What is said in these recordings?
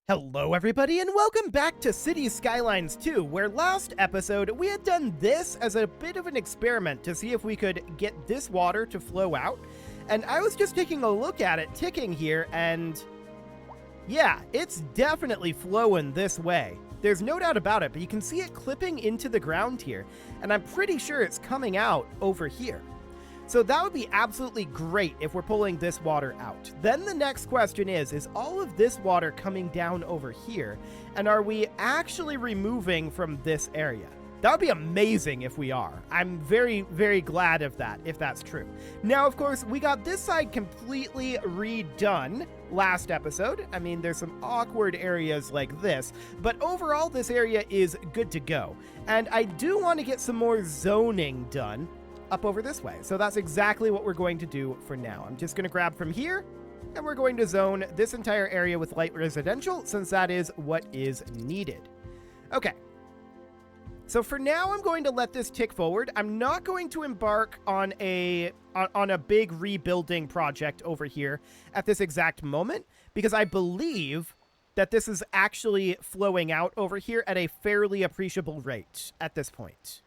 Hello everybody and welcome back to Cities Skylines 2, where last episode we had done this as a bit of an experiment to see if we could get this water to flow out. And I was just taking a look at it ticking here and yeah, it's definitely flowing this way. There's no doubt about it, but you can see it clipping into the ground here, and I'm pretty sure it's coming out over here. So that would be absolutely great if we're pulling this water out. Then the next question is all of this water coming down over here? And are we actually removing from this area? That would be amazing if we are. I'm very, very glad of that, if that's true. Now, of course, we got this side completely redone last episode. I mean, there's some awkward areas like this, but overall, this area is good to go. And I do want to get some more zoning done up over this way. So that's exactly what we're going to do for now. I'm just going to grab from here, and we're going to zone this entire area with light residential, since that is what is needed. Okay. So for now, I'm going to let this tick forward. I'm not going to embark on a big rebuilding project over here at this exact moment, because I believe that this is actually flowing out over here at a fairly appreciable rate at this point.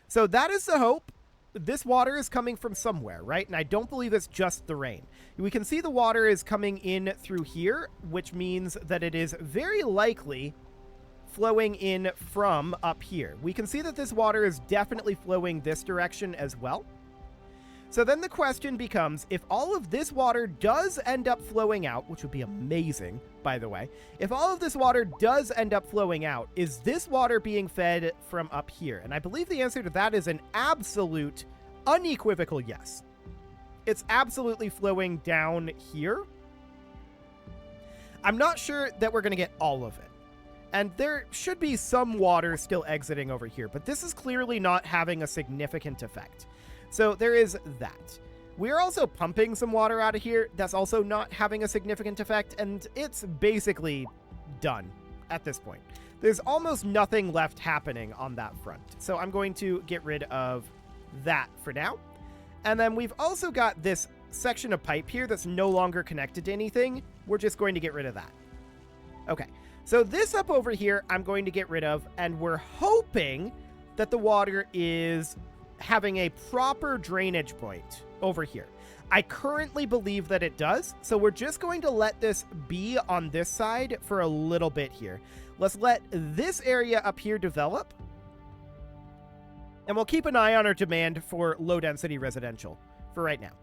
So that is the hope. This water is coming from somewhere, right? And I don't believe it's just the rain. We can see the water is coming in through here, which means that it is very likely flowing in from up here. We can see that this water is definitely flowing this direction as well. So then the question becomes, if all of this water does end up flowing out, which would be amazing, by the way, if all of this water does end up flowing out, is this water being fed from up here? And I believe the answer to that is an absolute, unequivocal yes. It's absolutely flowing down here. I'm not sure that we're going to get all of it. And there should be some water still exiting over here, but this is clearly not having a significant effect. So there is that. We're also pumping some water out of here. That's also not having a significant effect, and it's basically done at this point. There's almost nothing left happening on that front. So I'm going to get rid of that for now. And then we've also got this section of pipe here that's no longer connected to anything. We're just going to get rid of that. Okay, so this up over here, I'm going to get rid of, and we're hoping that the water is having a proper drainage point over here. I currently believe that it does, so we're just going to let this be on this side for a little bit here. Let's let this area up here develop, and we'll keep an eye on our demand for low-density residential for right now.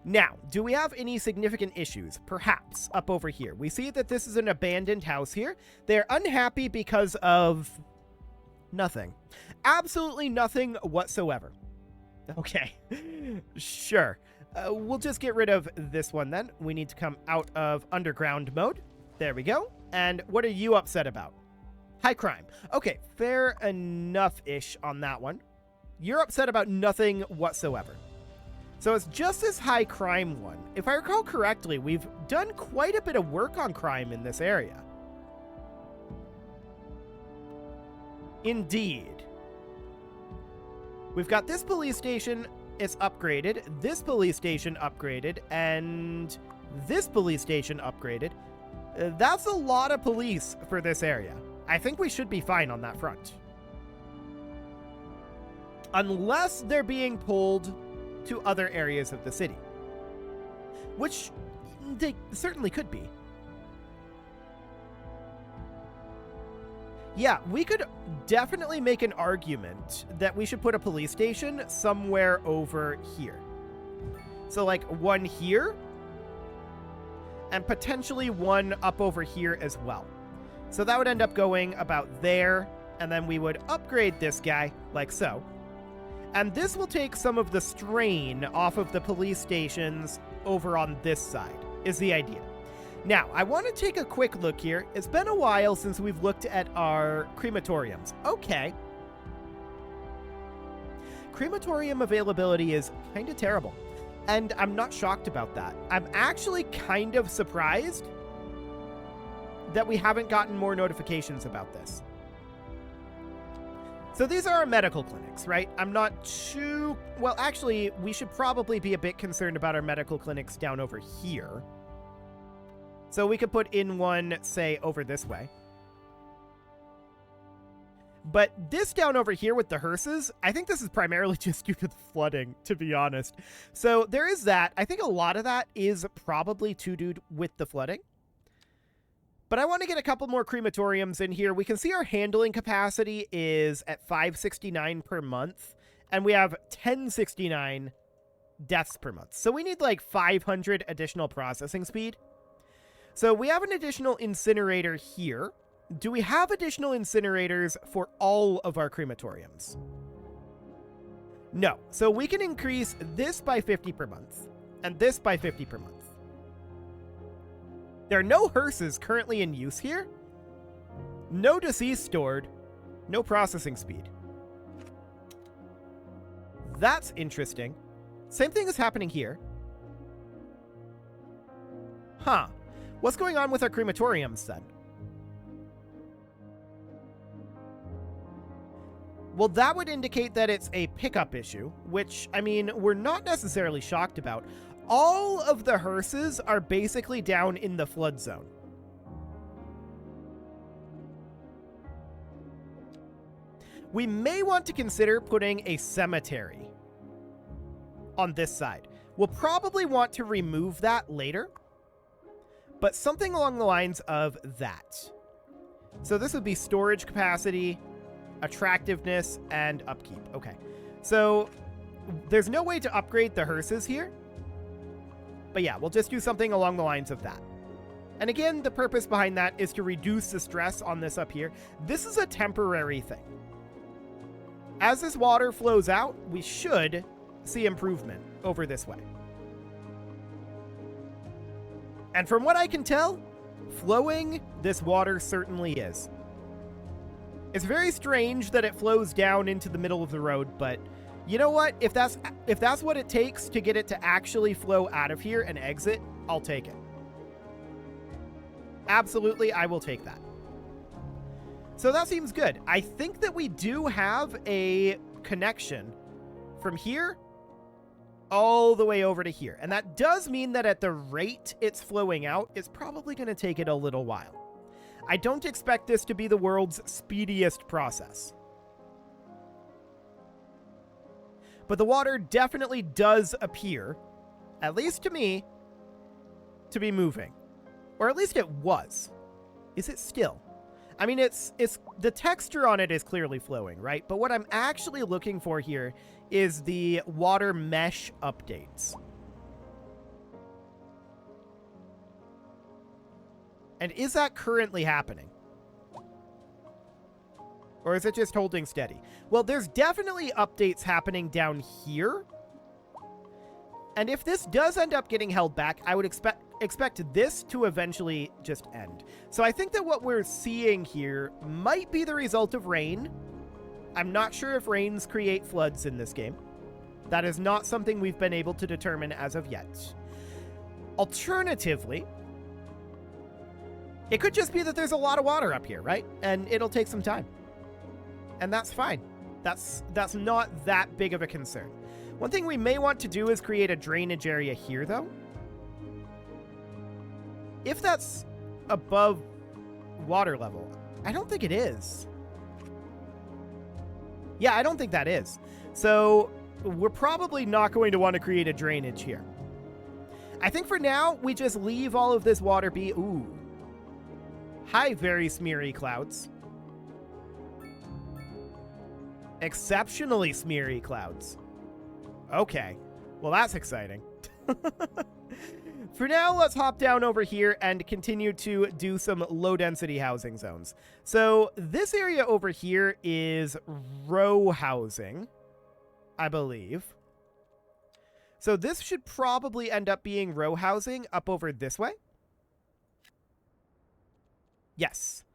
Now, do we have any significant issues? Perhaps up over here. We see that this is an abandoned house here. They're unhappy because of nothing. Absolutely nothing whatsoever. Okay, sure. We'll just get rid of this one then. We need to come out of underground mode. There we go. And what are you upset about? High crime. Okay, fair enough-ish on that one. You're upset about nothing whatsoever. So it's just this high crime one. If I recall correctly, we've done quite a bit of work on crime in this area. Indeed. We've got this police station, it's upgraded, this police station upgraded, and this police station upgraded. That's a lot of police for this area. I think we should be fine on that front. Unless they're being pulled to other areas of the city. Which they certainly could be. Yeah, we could definitely make an argument that we should put a police station somewhere over here. So like one here, and potentially one up over here as well. So that would end up going about there, and then we would upgrade this guy like so. And this will take some of the strain off of the police stations over on this side, is the idea. Now, I want to take a quick look here. It's been a while since we've looked at our crematoriums. Okay. Crematorium availability is kind of terrible, and I'm not shocked about that. I'm actually kind of surprised that we haven't gotten more notifications about this. So these are our medical clinics, right? I'm not too... Well, actually, we should probably be a bit concerned about our medical clinics down over here. So we could put in one, say, over this way. But this down over here with the hearses, I think this is primarily just due to the flooding, to be honest. So there is that. I think a lot of that is probably to do with the flooding. But I want to get a couple more crematoriums in here. We can see our handling capacity is at 569 per month, and we have 1069 deaths per month. So we need like 500 additional processing speed. So we have an additional incinerator here. Do we have additional incinerators for all of our crematoriums? No. So we can increase this by 50 per month, and this by 50 per month. There are no hearses currently in use here. No deceased stored. No processing speed. That's interesting. Same thing is happening here. Huh. What's going on with our crematoriums then? Well, that would indicate that it's a pickup issue, which, I mean, we're not necessarily shocked about. All of the hearses are basically down in the flood zone. We may want to consider putting a cemetery on this side. We'll probably want to remove that later, but something along the lines of that. So this would be storage capacity, attractiveness, and upkeep. Okay, so there's no way to upgrade the hearses here. But yeah, we'll just do something along the lines of that. And again, the purpose behind that is to reduce the stress on this up here. This is a temporary thing. As this water flows out, we should see improvement over this way. And from what I can tell, flowing this water certainly is. It's very strange that it flows down into the middle of the road, but you know what? If that's what it takes to get it to actually flow out of here and exit, I'll take it. Absolutely, I will take that. So that seems good. I think that we do have a connection from here all the way over to here. And that does mean that at the rate it's flowing out, it's probably going to take it a little while. I don't expect this to be the world's speediest process. But the water definitely does appear, at least to me, to be moving. Or at least it was. Is it still? I mean, it's the texture on it is clearly flowing, right? But what I'm actually looking for here is the water mesh updates. And is that currently happening? Or is it just holding steady? Well, there's definitely updates happening down here. And if this does end up getting held back, I would expect this to eventually just end. So I think that what we're seeing here might be the result of rain. I'm not sure if rains create floods in this game. That is not something we've been able to determine as of yet. Alternatively, it could just be that there's a lot of water up here, right? And it'll take some time. And that's fine. That's not that big of a concern. One thing we may want to do is create a drainage area here, though. If that's above water level, I don't think it is. Yeah, I don't think that is. So we're probably not going to want to create a drainage here. I think for now, we just leave all of this water be. Ooh. Hi, very smeary clouds. Exceptionally smeary clouds. Okay. Well, that's exciting. For now, let's hop down over here and continue to do some low-density housing zones. So this area over here is row housing, I believe. So this should probably end up being row housing up over this way. Yes.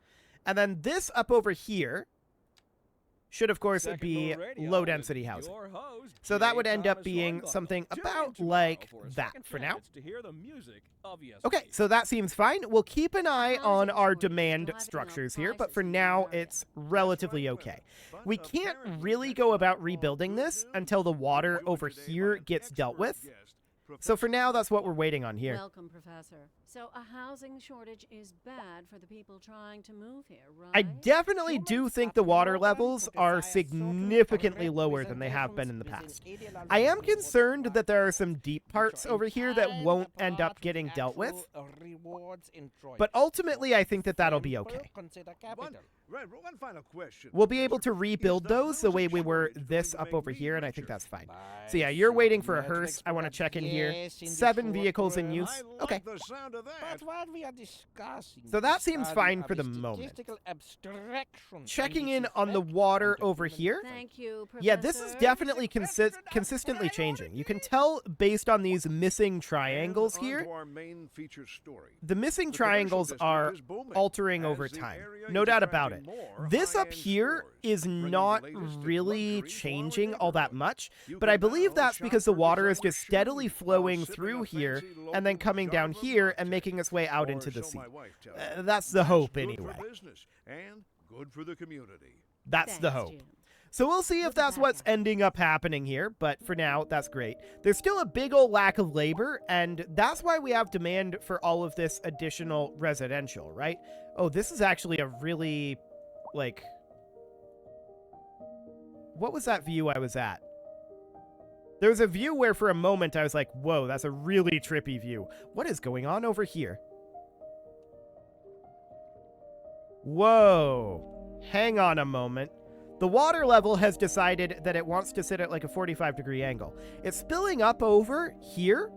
And then this up over here should, of course, be low-density housing. So that would end up being something about like that for now. Okay, so that seems fine. We'll keep an eye on our demand structures here, but for now, it's relatively okay. We can't really go about rebuilding this until the water over here gets dealt with. So for now, that's what we're waiting on here. Welcome, Professor. So a housing shortage is bad for the people trying to move here, right? I definitely do think the water levels are significantly lower than they have been in the past. I am concerned that there are some deep parts over here that won't end up getting dealt with, but ultimately I think that that'll be okay. One final question. We'll be able to rebuild those the way we were this up over here, and I think that's fine. So yeah, you're waiting for a hearse. I want to check in here. 7 vehicles in use. Okay. The sound of that. But what we are discussing So that seems fine for the moment. Checking in on the water over here. Thank you, Professor. Yeah, this is definitely consistently changing. You can tell based on these missing triangles And on here. to our main feature story. The missing The commercial triangles district are is booming. altering As over the time. area No is doubt about it. attracting more This up high-end here stores, is bringing not the latest in really luxury changing for our all that neighborhood. much, You but I can believe now that's shop because the for water is designer just steadily shoes while flowing sipping through a here fancy and then local coming down genre here and mocktail. making its way out Or into the so sea. my wife tells me. That's the hope Good anyway. for business and good for the community. That's the Thanks, hope. Jim. So we'll see if Look at that's that what's guy. ending up happening here, but for now, that's great. There's still a big old lack of labor, and that's why we have demand for all of this additional residential, right? Oh, this is actually a really, like... What was that view I was at? There was a view where for a moment I was like, whoa, that's a really trippy view. What is going on over here? Whoa. Hang on a moment. The water level has decided that it wants to sit at like a 45-degree angle. It's spilling up over here.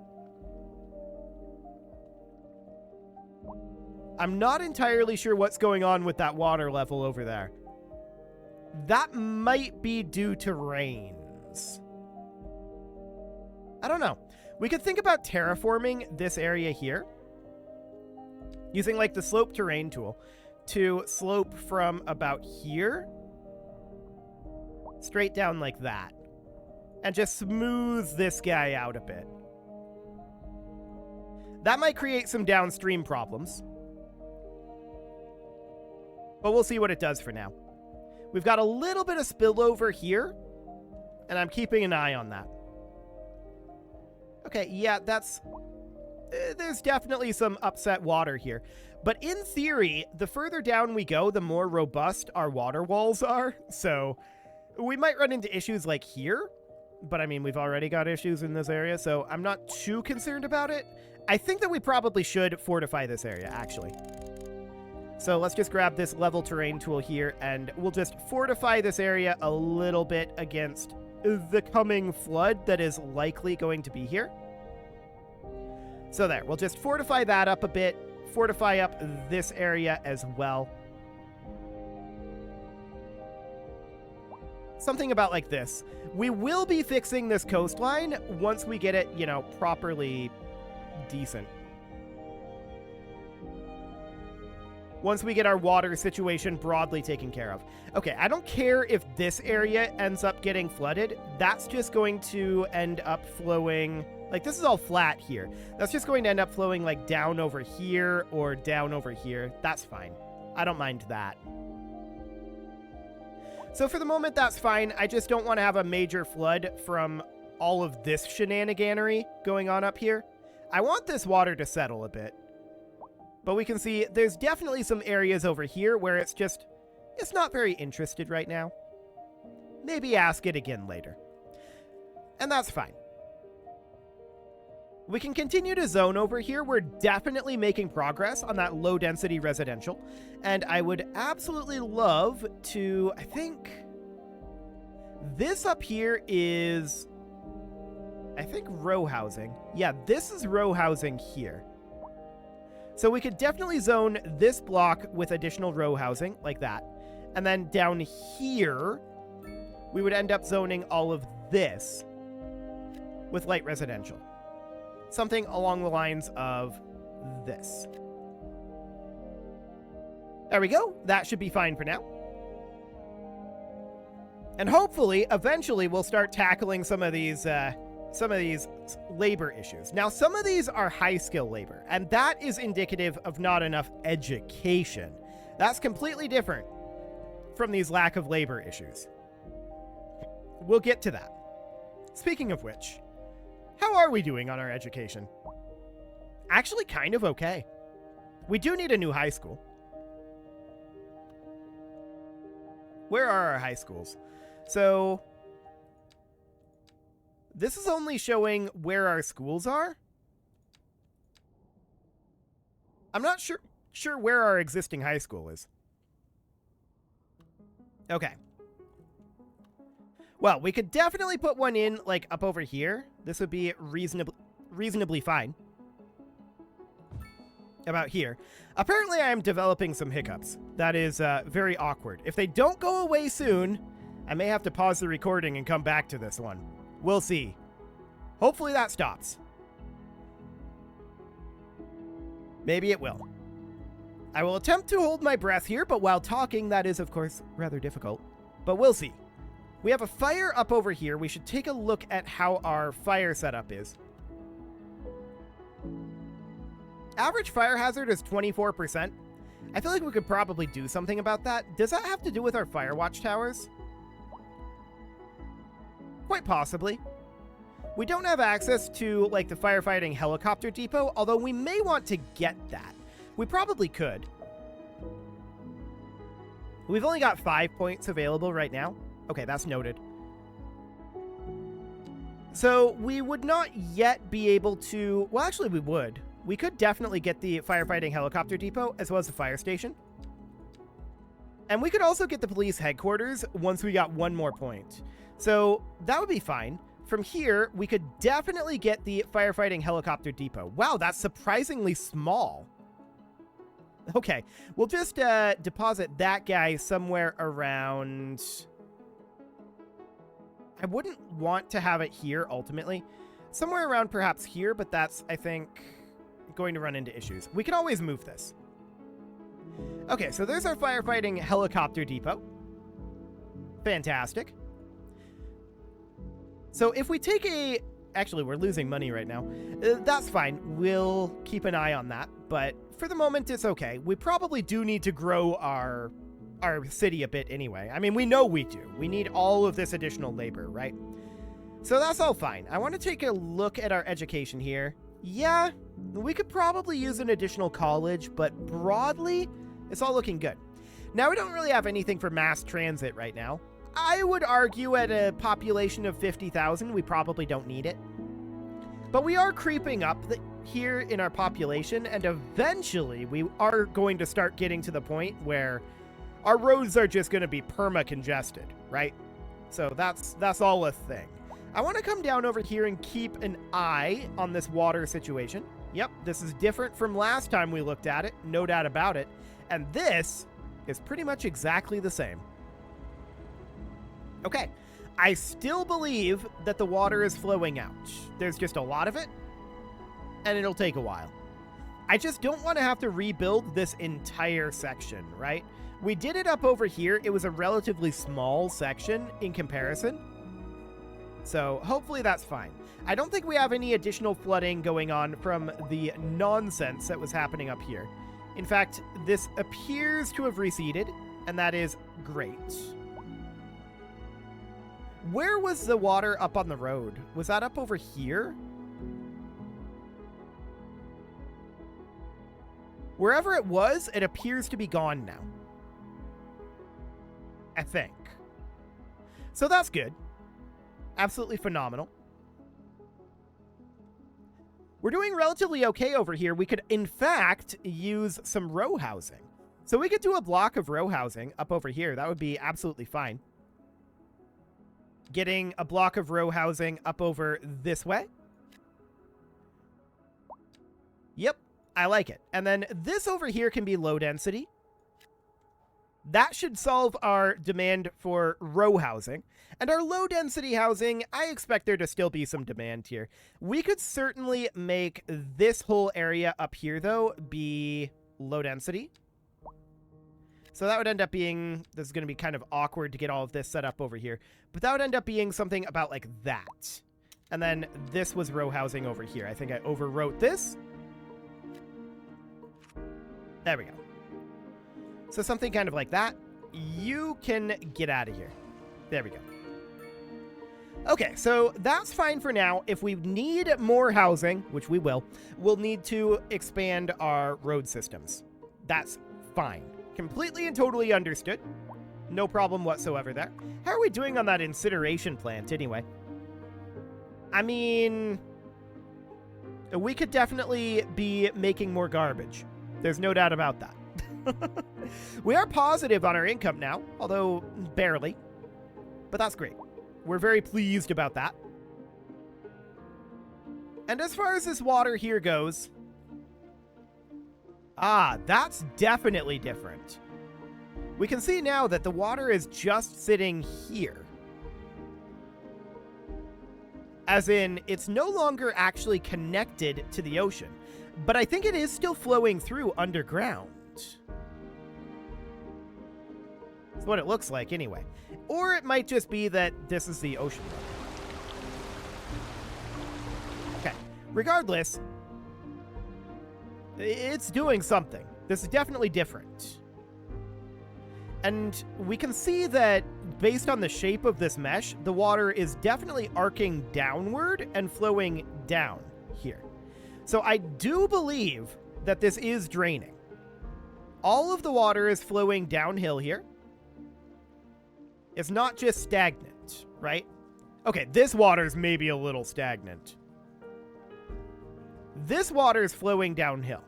I'm not entirely sure what's going on with that water level over there. That might be due to rains. I don't know. We could think about terraforming this area here using like the slope terrain tool to slope from about here straight down like that and just smooth this guy out a bit. That might create some downstream problems, but we'll see what it does for now. We've got a little bit of spillover here, and I'm keeping an eye on that. Okay, yeah, that's... there's definitely some upset water here. But in theory, the further down we go, the more robust our water walls are. So we might run into issues like here. But I mean, we've already got issues in this area, so I'm not too concerned about it. I think that we probably should fortify this area, actually. So let's just grab this level terrain tool here, and we'll just fortify this area a little bit against the coming flood that is likely going to be here. So there, we'll just fortify that up a bit, fortify up this area as well. Something about like this. We will be fixing this coastline once we get it, you know, properly decent. Once we get our water situation broadly taken care of. Okay, I don't care if this area ends up getting flooded. That's just going to end up flowing... Like, this is all flat here. That's just going to end up flowing, like, down over here or down over here. That's fine. I don't mind that. So for the moment, that's fine. I just don't want to have a major flood from all of this shenaniganery going on up here. I want this water to settle a bit. But we can see there's definitely some areas over here where it's not very interested right now. Maybe ask it again later. And that's fine. We can continue to zone over here. We're definitely making progress on that low-density residential. And I would absolutely love to, I think... This up here is... I think row housing. Yeah, this is row housing here. So we could definitely zone this block with additional row housing, like that. And then down here, we would end up zoning all of this with light residential. Something along the lines of this. There we go. That should be fine for now. And hopefully, eventually, we'll start tackling some of these labor issues. Now, some of these are high-skill labor, and that is indicative of not enough education. That's completely different from these lack of labor issues. We'll get to that. Speaking of which, how are we doing on our education? actually kind of okay. We do need a new high school. Where are our high schools? So this is only showing where our schools are. I'm not sure where our existing high school is. Okay. Well, we could definitely put one in, like, up over here. This would be reasonably fine. About here. Apparently, I am developing some hiccups. That is very awkward. If they don't go away soon, I may have to pause the recording and come back to this one. We'll see. Hopefully that stops. Maybe it will. I will attempt to hold my breath here, but while talking, that is, of course, rather difficult. But we'll see. We have a fire up over here. We should take a look at how our fire setup is. Average fire hazard is 24%. I feel like we could probably do something about that. Does that have to do with our fire watchtowers? Quite possibly. We don't have access to, like, the firefighting helicopter depot, although we may want to get that. We probably could. We've only got 5 points available right now. Okay, that's noted. So we would not yet be able to... Well, actually, we would. We could definitely get the firefighting helicopter depot as well as the fire station. And we could also get the police headquarters once we got 1 more point. So that would be fine. From here, we could definitely get the firefighting helicopter depot. Wow, that's surprisingly small. Okay, we'll just deposit that guy somewhere around... I wouldn't want to have it here, ultimately. Somewhere around perhaps here, but that's, I think, going to run into issues. We can always move this. Okay, so there's our firefighting helicopter depot. Fantastic. So if we take a... Actually, we're losing money right now. That's fine. We'll keep an eye on that. But for the moment, it's okay. We probably do need to grow our city a bit anyway. I mean, we know we do. We need all of this additional labor, right? So that's all fine. I want to take a look at our education here. Yeah, we could probably use an additional college, but broadly, it's all looking good. Now, we don't really have anything for mass transit right now. I would argue at a population of 50,000, we probably don't need it. But we are creeping up here in our population, and eventually we are going to start getting to the point where our roads are just going to be perma-congested, right? So that's all a thing. I want to come down over here and keep an eye on this water situation. Yep, this is different from last time we looked at it, no doubt about it. And this is pretty much exactly the same. Okay, I still believe that the water is flowing out. There's just a lot of it, and it'll take a while. I just don't want to have to rebuild this entire section, right? We did it up over here. It was a relatively small section in comparison. So hopefully that's fine. I don't think we have any additional flooding going on from the nonsense that was happening up here. In fact, this appears to have receded, and that is great. Where was the water up on the road? Was that up over here? Wherever it was, it appears to be gone now. I think. So that's good. Absolutely phenomenal. We're doing relatively okay over here. We could, in fact, use some row housing. So we could do a block of row housing up over here. That would be absolutely fine. Getting a block of row housing up over this way. Yep, I like it. And then this over here can be low density. That should solve our demand for row housing. And our low density housing, I expect there to still be some demand here. We could certainly make this whole area up here, though, be low density. So that would end up being, this is going to be kind of awkward to get all of this set up over here, but that would end up being something about like that. And then this was row housing over here. I think I overwrote this. There we go. So something kind of like that. You can get out of here. There we go. Okay, so that's fine for now. If we need more housing, which we will, we'll need to expand our road systems. That's fine. Completely and totally understood. No problem whatsoever there. How are we doing on that incineration plant anyway? I mean, we could definitely be making more garbage. There's no doubt about that. We are positive on our income now, although barely. But that's great. We're very pleased about that. And as far as this water here goes, that's definitely different. We can see now that the water is just sitting here. As in, it's no longer actually connected to the ocean, but I think it is still flowing through underground. That's what it looks like anyway. Or it might just be that this is the ocean level. Okay, regardless, it's doing something. This is definitely different. And we can see that based on the shape of this mesh, the water is definitely arcing downward and flowing down here. So I do believe that this is draining. All of the water is flowing downhill here. It's not just stagnant, right? Okay, this water's maybe a little stagnant. This water is flowing downhill.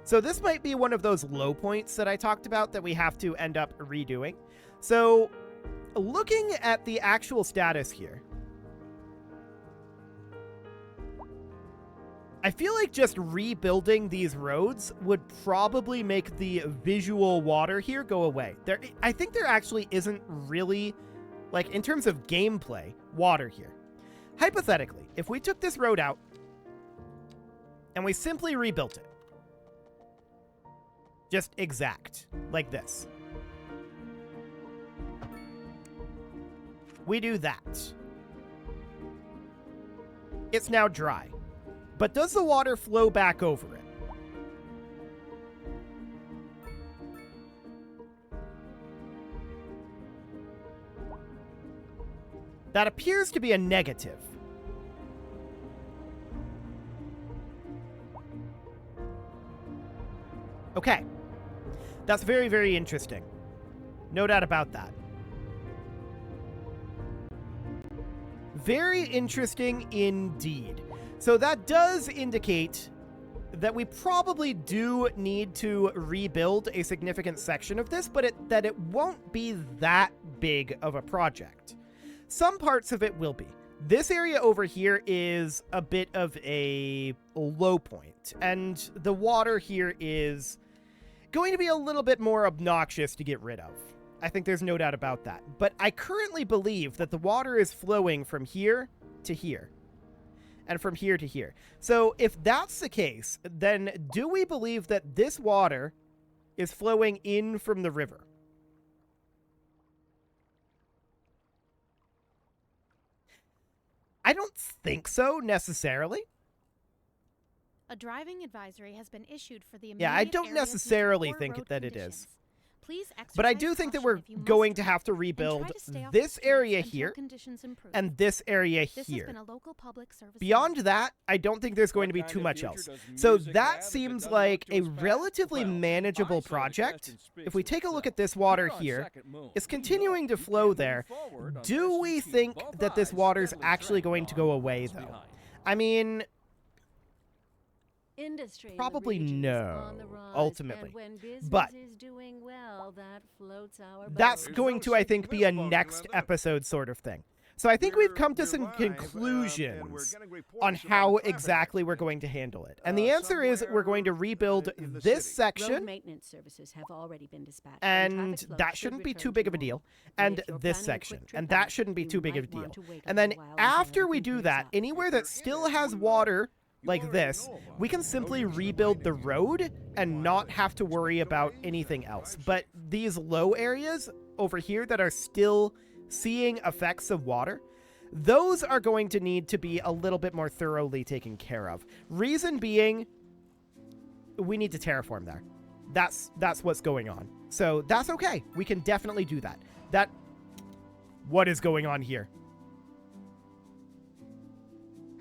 So this might be one of those low points that I talked about that we have to end up redoing. So looking at the actual status here, I feel like just rebuilding these roads would probably make the visual water here go away. I think there actually isn't really, like in terms of gameplay, water here. Hypothetically, if we took this road out and we simply rebuilt it, just exact, like this. We do that. It's now dry. But does the water flow back over it? That appears to be a negative. Okay. That's very, very interesting. No doubt about that. Very interesting indeed. So that does indicate that we probably do need to rebuild a significant section of this, but that it won't be that big of a project. Some parts of it will be. This area over here is a bit of a low point, and the water here is going to be a little bit more obnoxious to get rid of. I think there's no doubt about that. But I currently believe that the water is flowing from here to here. And from here to here. So if that's the case, then do we believe that this water is flowing in from the river? I don't think so necessarily. A driving advisory has been issued for the I don't necessarily think that it is. But I do think that we're going to have to rebuild this area here and this area here. Beyond that, I don't think there's going to be too much else. So that seems like a relatively manageable project. If we take a look at this water here, it's continuing to flow there. Do we think that this water's actually going to go away, though? I mean, Industry probably no, rise, ultimately. But Doing well, that floats our that's boat. going to, I think, be a next episode sort of thing. So I think we've come to some conclusions on how exactly we're going to handle it. And the answer is we're going to rebuild this Road section, maintenance services have already been dispatched, and traffic flow that should shouldn't be return too to big of a normal. deal, But and if you're this planning a section, quick trip and that out, shouldn't be you too big of a might deal. want to wait And then a while until after we everything do clears that, up. anywhere that still has water like this, we can simply rebuild the road and not have to worry about anything else. But these low areas over here that are still seeing effects of water, those are going to need to be a little bit more thoroughly taken care of. Reason being, we need to terraform there. That's what's going on. So that's okay. We can definitely do that. What is going on here?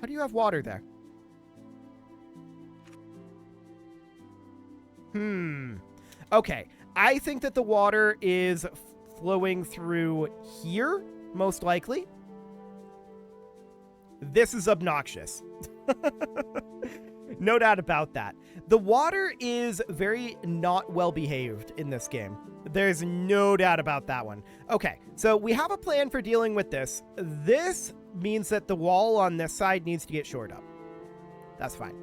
How do you have water there? Okay, I think that the water is flowing through here, most likely. This is obnoxious. No doubt about that. The water is very not well behaved in this game. There's no doubt about that one. Okay, so we have a plan for dealing with this. This means that the wall on this side needs to get shored up. That's fine.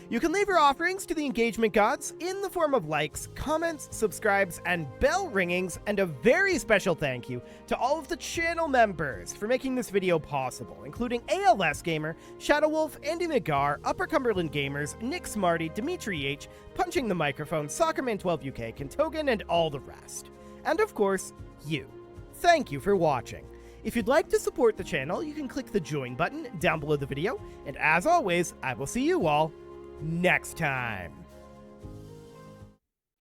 You can leave your offerings to the engagement gods in the form of likes, comments, subscribes, and bell ringings, and a very special thank you to all of the channel members for making this video possible, including ALS Gamer, Shadow Wolf, Andy McGar, Upper Cumberland Gamers, Nick Smarty, Dimitri H, Punching the Microphone, Soccerman12UK, Kentogan, and all the rest. And of course, you. Thank you for watching. If you'd like to support the channel, you can click the join button down below the video, and as always, I will see you all next time.